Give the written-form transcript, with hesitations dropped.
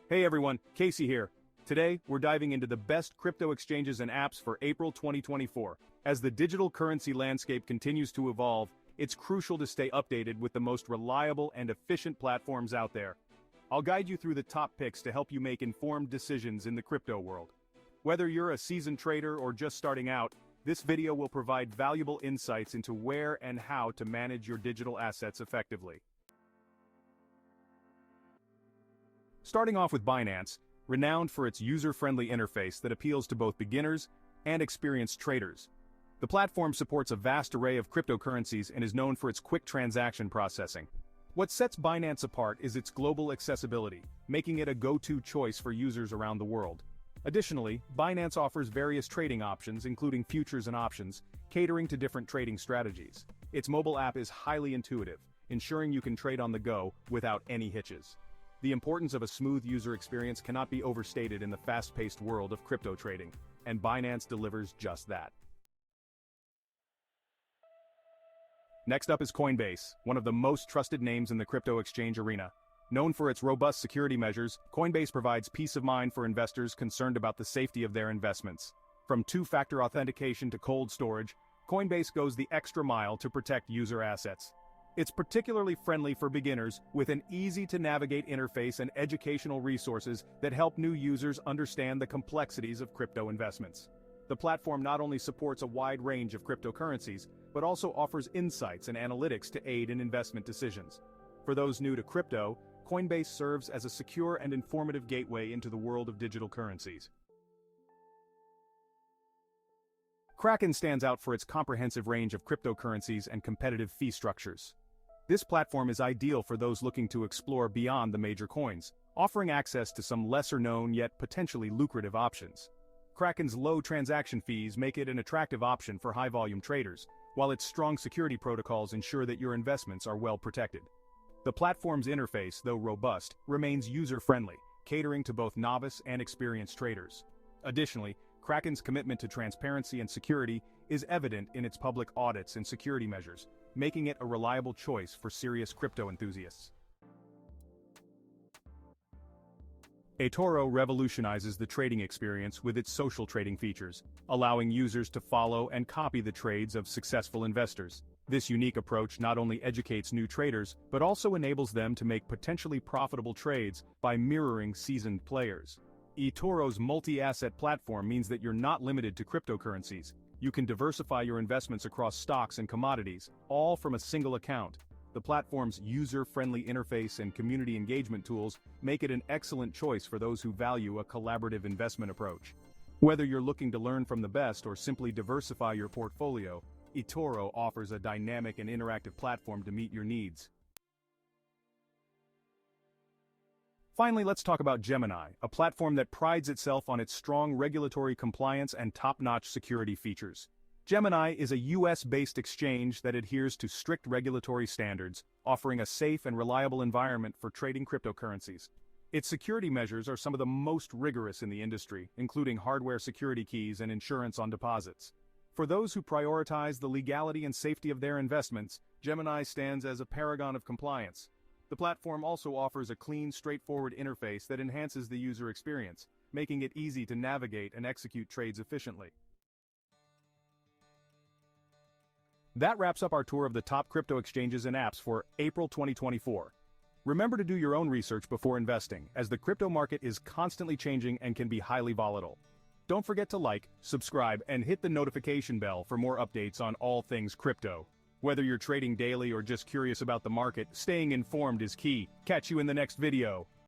Hey everyone, Casey here. Today, we're diving into the best crypto exchanges and apps for April 2024. As the digital currency landscape continues to evolve, it's crucial to stay updated with the most reliable and efficient platforms out there. I'll guide you through the top picks to help you make informed decisions in the crypto world. Whether you're a seasoned trader or just starting out, this video will provide valuable insights into where and how to manage your digital assets effectively. Starting off with Binance, renowned for its user-friendly interface that appeals to both beginners and experienced traders. The platform supports a vast array of cryptocurrencies and is known for its quick transaction processing. What sets Binance apart is its global accessibility, making it a go-to choice for users around the world. Additionally, Binance offers various trading options including futures and options, catering to different trading strategies. Its mobile app is highly intuitive, ensuring you can trade on the go without any hitches. The importance of a smooth user experience cannot be overstated in the fast-paced world of crypto trading, and Binance delivers just that. Next up is Coinbase, one of the most trusted names in the crypto exchange arena. Known for its robust security measures, Coinbase provides peace of mind for investors concerned about the safety of their investments. From two-factor authentication to cold storage, Coinbase goes the extra mile to protect user assets. It's particularly friendly for beginners, with an easy-to-navigate interface and educational resources that help new users understand the complexities of crypto investments. The platform not only supports a wide range of cryptocurrencies, but also offers insights and analytics to aid in investment decisions. For those new to crypto, Coinbase serves as a secure and informative gateway into the world of digital currencies. Kraken stands out for its comprehensive range of cryptocurrencies and competitive fee structures. This platform is ideal for those looking to explore beyond the major coins, offering access to some lesser-known yet potentially lucrative options. Kraken's low transaction fees make it an attractive option for high-volume traders, while its strong security protocols ensure that your investments are well protected. The platform's interface, though robust, remains user-friendly, catering to both novice and experienced traders. Additionally, Kraken's commitment to transparency and security is evident in its public audits and security measures, making it a reliable choice for serious crypto enthusiasts. eToro revolutionizes the trading experience with its social trading features, allowing users to follow and copy the trades of successful investors. This unique approach not only educates new traders, but also enables them to make potentially profitable trades by mirroring seasoned players. eToro's multi-asset platform means that you're not limited to cryptocurrencies. You can diversify your investments across stocks and commodities, all from a single account. The platform's user-friendly interface and community engagement tools make it an excellent choice for those who value a collaborative investment approach. Whether you're looking to learn from the best or simply diversify your portfolio, eToro offers a dynamic and interactive platform to meet your needs. Finally, let's talk about Gemini, a platform that prides itself on its strong regulatory compliance and top-notch security features. Gemini is a US-based exchange that adheres to strict regulatory standards, offering a safe and reliable environment for trading cryptocurrencies. Its security measures are some of the most rigorous in the industry, including hardware security keys and insurance on deposits. For those who prioritize the legality and safety of their investments, Gemini stands as a paragon of compliance. The platform also offers a clean, straightforward interface that enhances the user experience, making it easy to navigate and execute trades efficiently. That wraps up our tour of the top crypto exchanges and apps for April 2024. Remember to do your own research before investing, as the crypto market is constantly changing and can be highly volatile. Don't forget to like, subscribe, and hit the notification bell for more updates on all things crypto. Whether you're trading daily or just curious about the market, staying informed is key. Catch you in the next video.